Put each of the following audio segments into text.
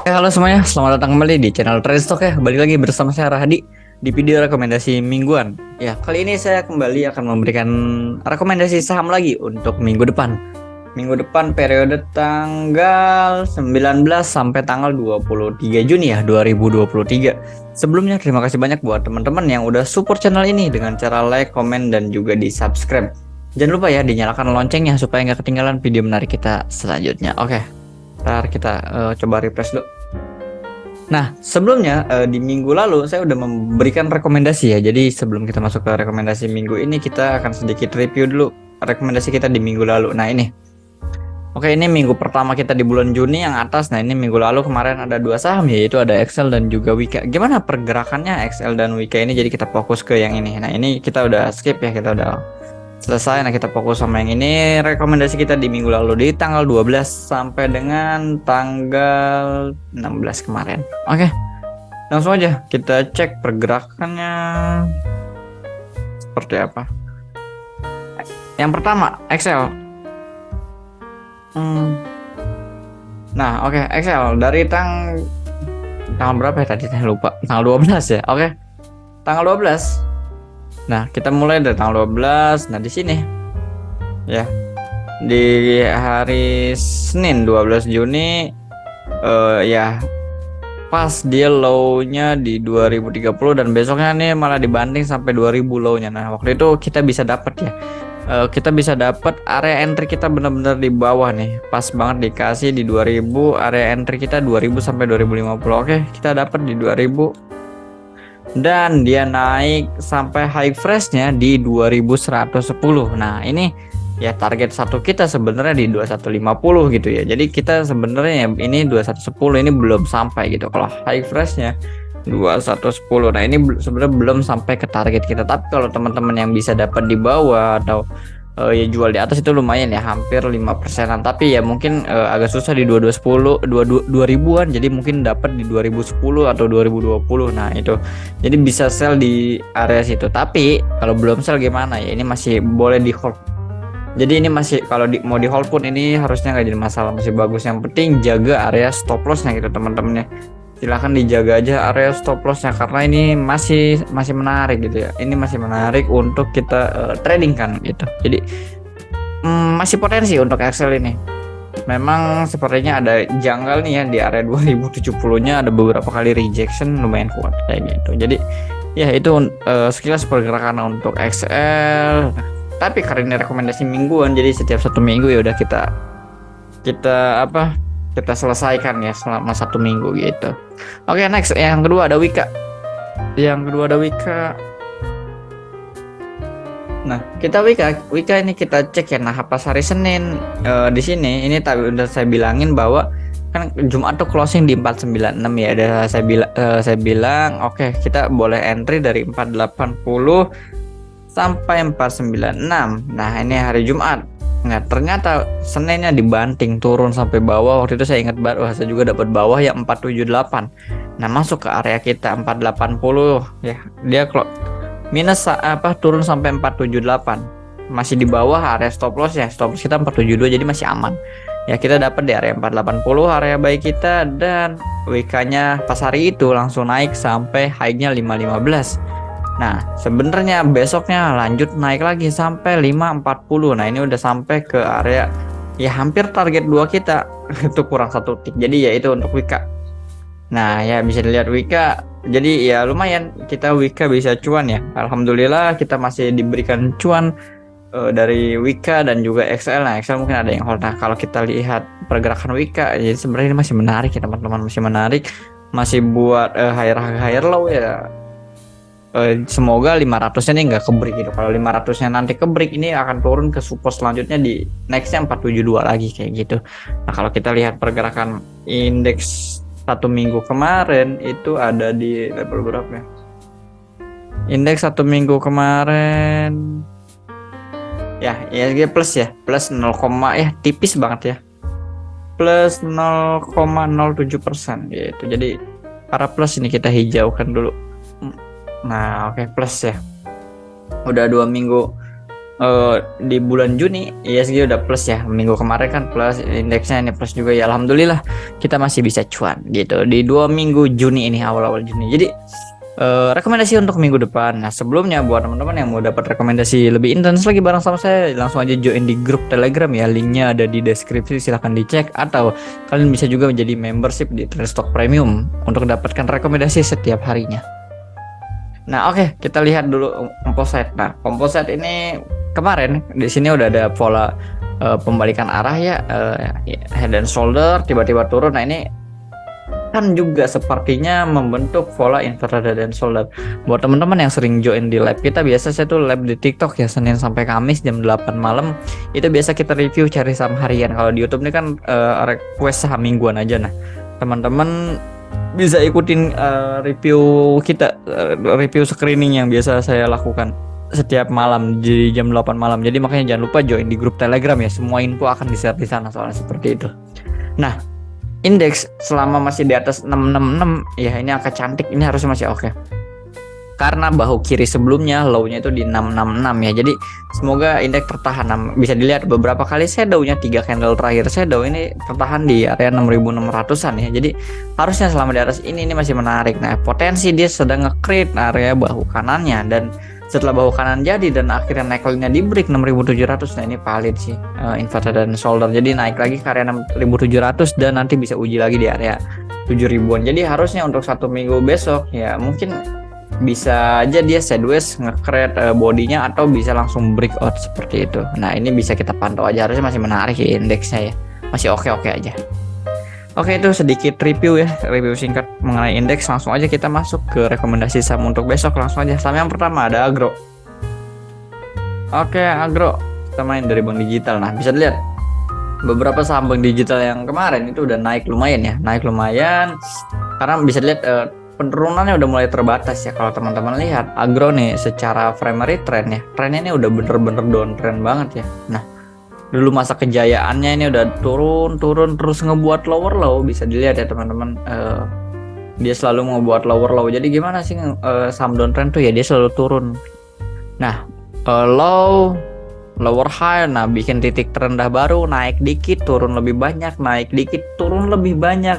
Halo semuanya, selamat datang kembali di channel Trade Stock ya. Balik lagi bersama saya Rahadi di video rekomendasi mingguan. Ya, kali ini saya kembali akan memberikan rekomendasi saham lagi untuk minggu depan. Minggu depan periode tanggal 19 sampai tanggal 23 Juni ya 2023. Sebelumnya terima kasih banyak buat teman-teman yang udah support channel ini dengan cara like, komen, dan juga di subscribe. Jangan lupa ya dinyalakan loncengnya supaya nggak ketinggalan video menarik kita selanjutnya. Oke, ntar kita coba refresh dulu. Nah, sebelumnya di minggu lalu saya udah memberikan rekomendasi ya. Jadi sebelum kita masuk ke rekomendasi minggu ini, kita akan sedikit review dulu rekomendasi kita di minggu lalu. Nah ini, oke, ini minggu pertama kita di bulan Juni yang atas. Nah ini minggu lalu kemarin ada dua saham, yaitu ada XL dan juga Wika. Gimana pergerakannya XL dan Wika ini? Jadi kita fokus ke yang ini. Nah ini kita udah skip ya, kita udah selesai. Nah kita fokus sama yang ini. Rekomendasi kita di minggu lalu di tanggal 12 sampai dengan tanggal 16 kemarin. Oke, langsung aja kita cek pergerakannya seperti apa. Yang pertama XL. Nah oke, XL dari tanggal berapa ya tadi, saya lupa. Tanggal 12 ya. Oke, tanggal 12. Nah, kita mulai dari tanggal 12. Nah, di sini ya. Di hari Senin 12 Juni ya pas dia low-nya di 2030 dan besoknya nih malah dibanting sampai 2000 low-nya. Nah, waktu itu kita bisa dapat ya. Kita bisa dapat area entry kita benar-benar di bawah nih. Pas banget dikasih di 2000, area entry kita 2000 sampai 2050. Oke, kita dapat di 2000. Dan dia naik sampai high freshnya di 2110. Nah ini ya target satu kita sebenarnya di 2150 gitu ya. Jadi kita sebenarnya ini 2110 ini belum sampai gitu. Kalau high freshnya 2110. Nah ini sebenarnya belum sampai ke target kita. Tapi kalau teman-teman yang bisa dapat di bawah atau ya jual di atas itu lumayan ya, hampir 5%-an. Tapi ya mungkin agak susah di 2210 2000-an, jadi mungkin dapat di 2010 atau 2020. Nah itu jadi bisa sell di area situ. Tapi kalau belum sell gimana ya, ini masih boleh di hold. Jadi ini masih kalau mau di hold pun ini harusnya nggak jadi masalah, masih bagus. Yang penting jaga area stop lossnya gitu teman-teman ya. Silahkan dijaga aja area stop lossnya karena ini masih menarik gitu ya. Ini masih menarik untuk kita trading kan gitu. Jadi masih potensi untuk Excel ini. Memang sepertinya ada janggal nih ya di area 2070-nya, ada beberapa kali rejection lumayan kuat kayak gitu. Jadi ya itu sekilas pergerakan untuk XL. Tapi karena ini rekomendasi mingguan, jadi setiap satu minggu ya udah kita selesaikan ya selama satu minggu gitu. Oke, next yang kedua ada Wika. Nah, kita Wika ini kita cek ya. Nah, pas hari Senin di sini ini tadi udah saya bilangin bahwa kan Jumat tuh closing di 496 ya. Ada saya bilang oke, kita boleh entry dari 480 sampai 496. Nah, ini hari Jumat. Nah ternyata Seninnya dibanting turun sampai bawah. Waktu itu saya ingat banget, saya juga dapat bawah yang 478. Nah masuk ke area kita 480 ya. Dia minus turun sampai 478. Masih di bawah area stop loss ya. Stop loss kita 472, jadi masih aman. Ya kita dapat di area 480 area baik kita. Dan WK-nya pas hari itu langsung naik sampai high-nya 515. Nah sebenarnya besoknya lanjut naik lagi sampai 540. Nah ini udah sampai ke area ya hampir target 2 kita. Itu kurang 1 tick. Jadi ya itu untuk Wika. Nah ya bisa dilihat Wika. Jadi ya lumayan kita Wika bisa cuan ya. Alhamdulillah kita masih diberikan cuan dari Wika dan juga XL. Nah XL mungkin ada yang hold. Nah kalau kita lihat pergerakan Wika, jadi sebenarnya ini masih menarik ya teman-teman. Masih menarik. Masih buat higher low ya. Semoga 500-nya nih nggak kebreak gitu. Kalau 500-nya nanti kebreak, ini akan turun ke support selanjutnya di nextnya 472 lagi kayak gitu. Nah kalau kita lihat pergerakan indeks satu minggu kemarin itu ada di level berapa ya? Indeks satu minggu kemarin ya ISG plus ya, plus 0, ya tipis banget ya, plus 0,07% gitu. Jadi para plus ini kita hijaukan dulu. Nah oke, plus ya udah 2 minggu di bulan Juni ISG udah plus ya, minggu kemarin kan plus, indeksnya ini plus juga ya, alhamdulillah kita masih bisa cuan gitu di 2 minggu Juni ini, awal-awal Juni. Jadi rekomendasi untuk minggu depan. Nah, sebelumnya buat teman-teman yang mau dapat rekomendasi lebih intens lagi bareng sama saya, langsung aja join di grup Telegram ya. Linknya ada di deskripsi, silahkan dicek. Atau kalian bisa juga menjadi membership di Trendstock Premium untuk dapatkan rekomendasi setiap harinya. Nah, oke, kita lihat dulu composite. Nah, composite ini kemarin di sini udah ada pola pembalikan arah ya, head and shoulder tiba-tiba turun. Nah, ini kan juga sepertinya membentuk pola inverted head and shoulder. Buat teman-teman yang sering join di live kita, biasa saya tuh live di TikTok ya, Senin sampai Kamis jam 8 malam. Itu biasa kita review cari saham harian. Kalau di YouTube ini kan request saham mingguan aja. Nah, teman-teman bisa ikutin review kita, review screening yang biasa saya lakukan setiap malam di jam 8 malam. Jadi makanya jangan lupa join di grup Telegram ya. Semua info akan di-share di sana soalnya seperti itu. Nah, indeks selama masih di atas 666 ya, ini angka cantik, ini harusnya masih oke. Karena bahu kiri sebelumnya low-nya itu di 666 ya. Jadi semoga indeks tertahan. Nah, bisa dilihat beberapa kali shadow-nya 3 candle terakhir shadow ini tertahan di area 6600-an ya. Jadi harusnya selama di atas ini masih menarik. Nah, potensi dia sedang nge-create area bahu kanannya, dan setelah bahu kanan jadi dan akhirnya naik lagi di break 6700. Nah, ini valid sih inverted dan shoulder. Jadi naik lagi ke area 6700 dan nanti bisa uji lagi di area 7000-an. Jadi harusnya untuk 1 minggu besok ya mungkin bisa aja dia sideways nge-create bodinya atau bisa langsung breakout seperti itu. Nah, ini bisa kita pantau aja, harusnya masih menarik ya indeksnya ya. Masih oke-oke aja. Oke, itu sedikit review ya, review singkat mengenai indeks. Langsung aja kita masuk ke rekomendasi saham untuk besok. Langsung aja, saham yang pertama ada Agro. Oke, Agro kita main dari bank digital. Nah, bisa dilihat beberapa saham bank digital yang kemarin itu udah naik lumayan ya, naik lumayan. Karena bisa dilihat penurunannya udah mulai terbatas ya. Kalau teman-teman lihat Agro nih secara primary trend ya, trennya ini udah bener-bener downtrend banget ya. Nah, dulu masa kejayaannya ini udah turun terus ngebuat lower low, bisa dilihat ya teman-teman. Dia selalu ngebuat lower low. Jadi gimana sih saham downtrend tuh ya, dia selalu turun. Nah, low, lower high, nah bikin titik terendah baru, naik dikit turun lebih banyak, naik dikit turun lebih banyak,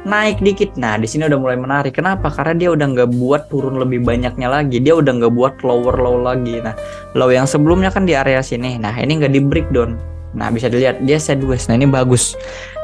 naik dikit. Nah, di sini udah mulai menarik. Kenapa? Karena dia udah nggak buat turun lebih banyaknya lagi, dia udah nggak buat lower low lagi. Nah, low yang sebelumnya kan di area sini, nah ini nggak di breakdown. Nah, bisa dilihat dia sideways. Nah, ini bagus.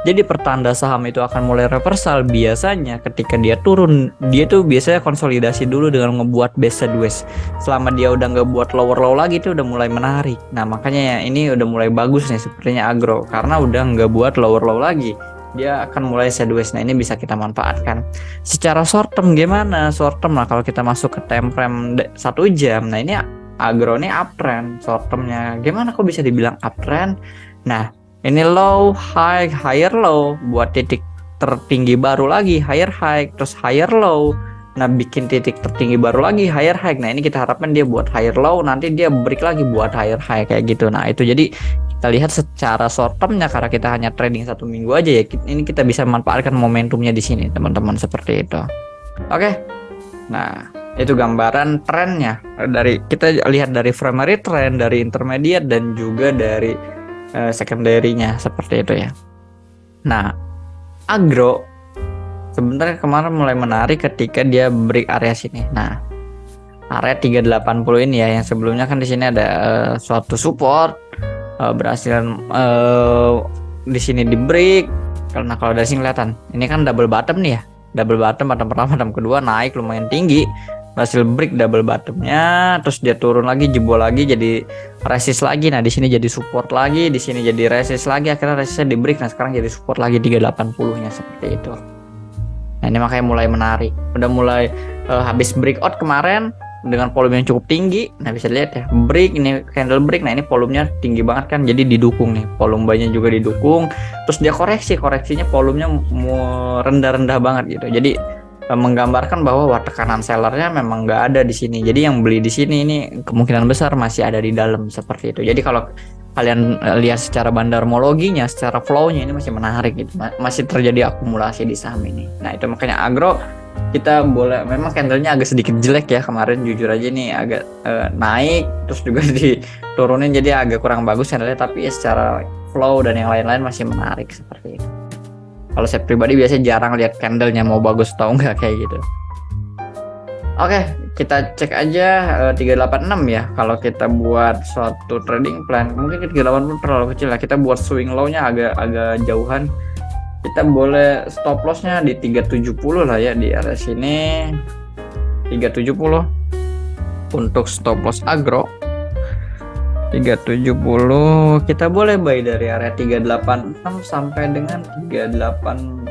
Jadi pertanda saham itu akan mulai reversal. Biasanya ketika dia turun, dia tuh biasanya konsolidasi dulu dengan ngebuat base sideways. Selama dia udah nggak buat lower low lagi, itu udah mulai menarik. Nah, makanya ini udah mulai bagus nih sepertinya Agro, karena udah nggak buat lower low lagi, dia akan mulai sideways. Nah, ini bisa kita manfaatkan. Secara short term gimana? Short term lah, kalau kita masuk ke time frame 1 jam. Nah, ini Agro ini uptrend. Short termnya gimana kok bisa dibilang uptrend? Nah, ini low, high, higher low, buat titik tertinggi baru lagi, higher high, terus higher low. Nah, bikin titik tertinggi baru lagi, higher high. Nah, ini kita harapkan dia buat higher low, nanti dia break lagi buat higher high kayak gitu. Nah, itu jadi kita lihat secara short termnya, karena kita hanya trading 1 minggu aja ya. Ini kita bisa manfaatkan momentumnya di sini, teman-teman, seperti itu. Oke. Nah, itu gambaran trennya. Dari kita lihat dari primary trend, dari intermediate, dan juga dari secondary-nya seperti itu ya. Nah, Agro sebenarnya kemarin mulai menarik ketika dia break area sini. Nah, area 380 ini ya, yang sebelumnya kan di sini ada suatu support, berhasil di sini di break. Karena kalau dari sini kelihatan, ini kan double bottom nih ya, double bottom pertama, bottom kedua naik lumayan tinggi, berhasil break double bottomnya, terus dia turun lagi, jebol lagi, jadi resist lagi. Nah, di sini jadi support lagi, di sini jadi resist lagi, akhirnya resistnya di break. Nah, sekarang jadi support lagi 380-nya seperti itu. Nah, ini makanya mulai menarik. Udah mulai habis breakout kemarin dengan volume yang cukup tinggi. Nah, bisa lihat ya, break ini candle break. Nah, ini volumenya tinggi banget kan, jadi didukung nih, volume buy-nya juga didukung. Terus dia koreksinya volumenya rendah-rendah banget gitu. Jadi menggambarkan bahwa tekanan sellernya memang nggak ada di sini. Jadi yang beli di sini ini kemungkinan besar masih ada di dalam seperti itu. Jadi kalau kalian lihat secara bandarmologinya, secara flow-nya ini masih menarik gitu. Masih terjadi akumulasi di saham ini. Nah, itu makanya Agro kita boleh, memang candlenya agak sedikit jelek ya kemarin, jujur aja nih agak naik terus juga diturunin jadi agak kurang bagus candlenya, tapi ya secara flow dan yang lain-lain masih menarik seperti itu. Kalau saya pribadi biasanya jarang lihat candlenya mau bagus atau enggak kayak gitu. Oke, kita cek aja 386 ya. Kalau kita buat suatu trading plan, mungkin 380 terlalu kecil lah. Kita buat swing low-nya agak jauhan. Kita boleh stop loss-nya di 370 lah ya, di area sini 370 untuk stop loss agro. 370 kita boleh buy dari area 386 sampai dengan 38.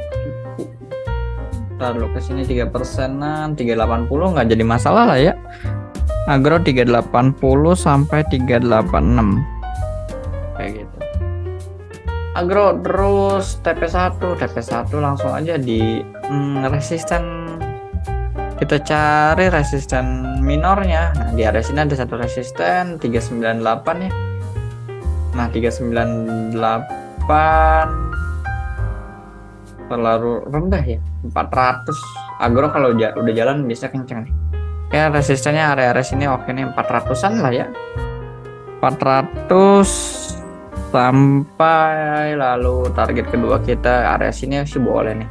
Lalu ke sini 3%-an 380 nggak jadi masalah lah ya. Agro 380 sampai 386 kayak gitu. Agro terus TP1 langsung aja di resisten. Kita cari resisten minornya. Nah, di area sini ada satu resisten 398 ya. Nah, 398 terlalu rendah ya. 400. Agro kalau udah jalan bisa kenceng nih. Ya resistennya area sini oke nih, 400-an lah ya. 400 sampai, lalu target kedua kita area sini sih boleh nih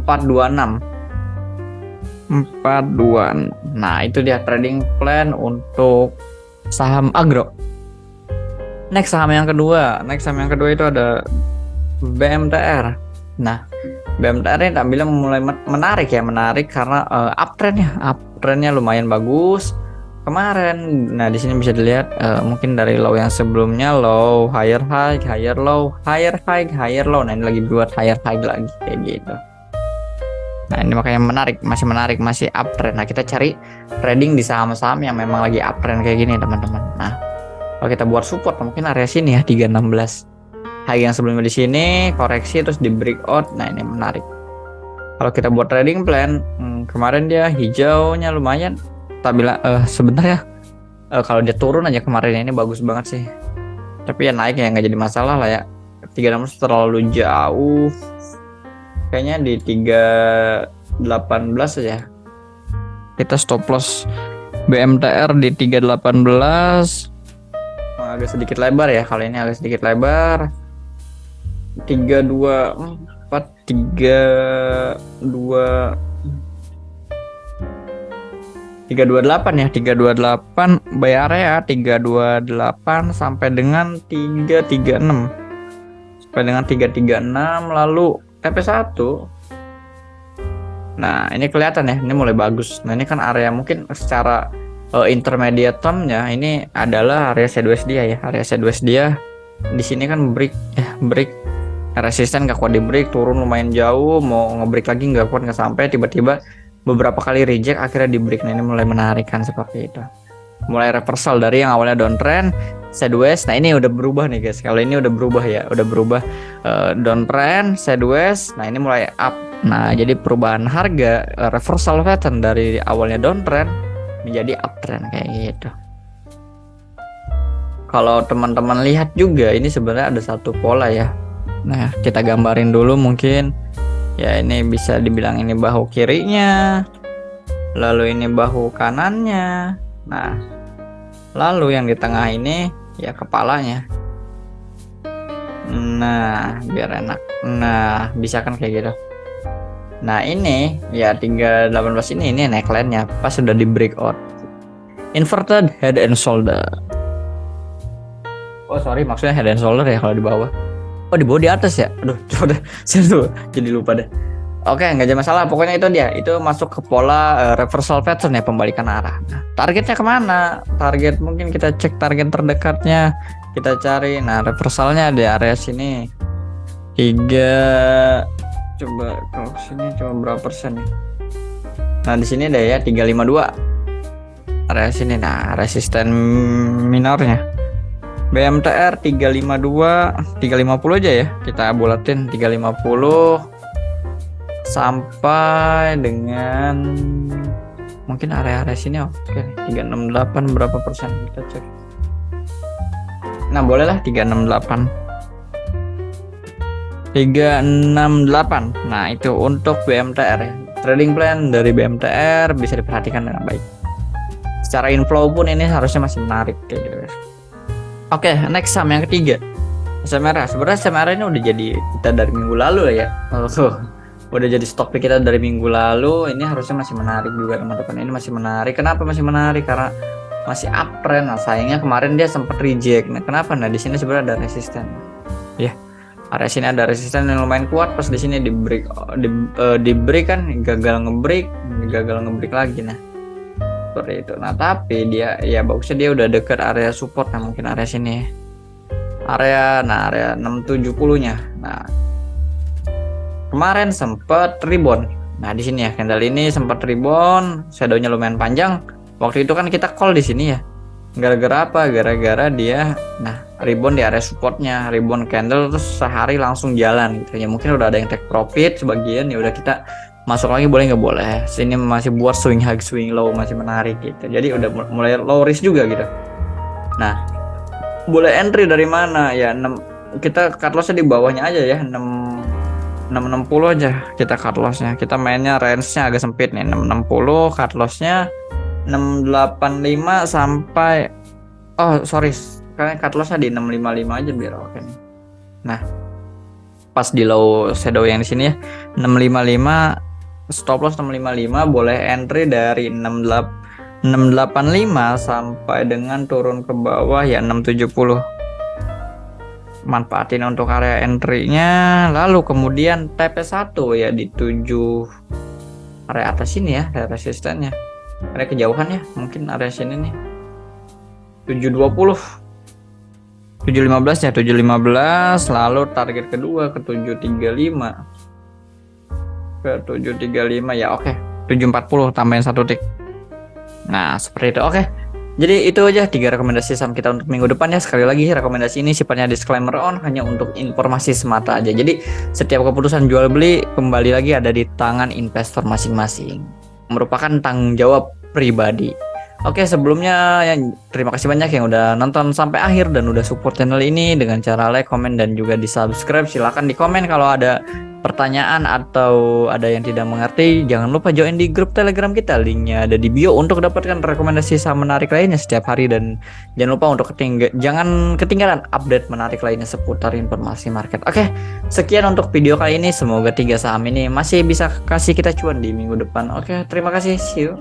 426. Nah itu dia trading plan untuk saham agro. Next saham yang kedua itu ada BMTR. Nah BMTR ini tak bilang mulai menarik karena uptrendnya lumayan bagus kemarin. Nah di sini bisa dilihat mungkin dari low yang sebelumnya, low higher high, higher low, higher high, higher low. Nah ini lagi buat higher high lagi kayak gitu. Nah ini makanya masih menarik, masih uptrend. Nah kita cari trading di saham-saham yang memang lagi uptrend kayak gini teman-teman. Nah kalau kita buat support mungkin area sini ya 316. High yang sebelumnya di sini koreksi terus di breakout. Nah ini menarik. Kalau kita buat trading plan kemarin dia hijaunya lumayan. Tak bilang sebentar ya, kalau dia turun aja kemarin ini bagus banget sih, tapi ya naik ya nggak jadi masalah lah ya. 316 terlalu jauh, kayaknya di 318 aja. Kita stop loss BMTR di 318. Agak sedikit lebar ya, kali ini agak sedikit lebar. 328 ya, 328 buy area 328 sampai dengan 336 lalu TP1. Nah ini kelihatan ya, ini mulai bagus. Nah ini kan area mungkin secara intermediate termnya ini adalah area sideways dia ya, area sideways dia di sini kan break resisten gak kuat di break, turun lumayan jauh, mau nge-break lagi nggak kuat, nggak sampai, tiba-tiba beberapa kali reject akhirnya di break. Nah ini mulai menarik kan seperti itu, mulai reversal dari yang awalnya downtrend sideways. Nah ini udah berubah nih guys, kalau ini udah berubah ya, udah berubah downtrend sideways. Nah ini mulai up. Nah jadi perubahan harga reversal pattern dari awalnya downtrend menjadi uptrend kayak gitu. Kalau teman-teman lihat juga ini sebenarnya ada satu pola ya. Nah kita gambarin dulu mungkin ya, ini bisa dibilang ini bahu kirinya, lalu ini bahu kanannya. Nah lalu yang di tengah ini ya kepalanya. Nah biar enak, nah bisa kan kayak gitu. Nah ini ya 318 ini neckline-nya pas sudah di breakout inverted head and shoulder. Oh sorry, maksudnya head and shoulder ya kalau di bawah. Oh di bawah di atas ya. Aduh coba saya tuh jadi lupa deh. Oke nggak ada masalah, pokoknya itu dia, itu masuk ke pola reversal pattern ya, pembalikan arah. Nah, targetnya kemana? Target mungkin kita cek target terdekatnya, kita cari. Nah reversalnya di area sini 3, coba kalau sini coba berapa persen ya. Nah di sini ada ya 352 area sini. Nah resisten minornya BMTR 352 350 aja ya, kita bulatin 350 sampai dengan mungkin area-area sini oke 368 berapa persen kita cek. Nah bolehlah 368. Nah itu untuk BMTR ya. trading plan dari BMTR bisa diperhatikan dengan baik. Secara inflow pun ini harusnya masih menarik kayak gitu. Oke, next saham yang ketiga, SMRA. Sebenarnya SMRA ini udah jadi kita dari minggu lalu ya. Udah jadi stok pick kita dari minggu lalu. Ini harusnya masih menarik juga teman-teman. Ini masih menarik. Kenapa masih menarik? Karena masih uptrend. Nah, sayangnya kemarin dia sempat reject. Nah, kenapa? Nah, di sini sebenarnya ada resisten. Ya. Area sini ada resisten yang lumayan kuat, pas di sini di break kan gagal ngebreak lagi. Nah, seperti itu. Nah, tapi dia ya bagusnya dia udah deket area support. Nah, mungkin area sini area 670-nya. Nah, kemarin sempat rebound. Nah, di sini ya candle ini sempat rebound, shadow-nya lumayan panjang. Waktu itu kan kita call di sini ya. Gara-gara apa? Gara-gara dia rebound di area supportnya, rebound candle terus sehari langsung jalan gitu ya. Mungkin udah ada yang take profit sebagian, ya udah kita masuk lagi, boleh nggak boleh. Sini masih buat swing high swing low, masih menarik gitu. Jadi udah mulai low risk juga gitu. Nah, boleh entry dari mana ya? Kita cut lossnya di bawahnya aja ya, 660 aja kita cut lossnya. Kita mainnya range-nya agak sempit nih, 660, cut lossnya 685 sampai karena cut lossnya di 655 aja biar oke nih. Nah, pas di low shadow yang di sini ya 655, stop loss 655, boleh entry dari 685 sampai dengan turun ke bawah ya 670. Manfaatin untuk area entry-nya, lalu kemudian TP1 ya di 7 area atas sini ya, area resistennya. Area kejauhan ya, mungkin area sini nih 720, 715 ya, 715, lalu target kedua ke 735 ya. Oke, 740 tambahin 1 tick. Nah, seperti itu. Oke, jadi itu aja 3 rekomendasi saham kita untuk minggu depan ya. Sekali lagi, rekomendasi ini sifatnya disclaimer on, hanya untuk informasi semata aja. Jadi setiap keputusan jual beli kembali lagi ada di tangan investor masing-masing, merupakan tanggung jawab pribadi. Oke, sebelumnya ya, terima kasih banyak yang udah nonton sampai akhir dan udah support channel ini dengan cara like, komen, dan juga di subscribe. Silahkan di komen kalau ada pertanyaan atau ada yang tidak mengerti. Jangan lupa join di grup Telegram kita, linknya ada di bio untuk dapatkan rekomendasi saham menarik lainnya setiap hari. Dan jangan lupa untuk jangan ketinggalan update menarik lainnya seputar informasi market. Oke, sekian untuk video kali ini. Semoga 3 saham ini masih bisa kasih kita cuan di minggu depan. Oke, terima kasih, see you.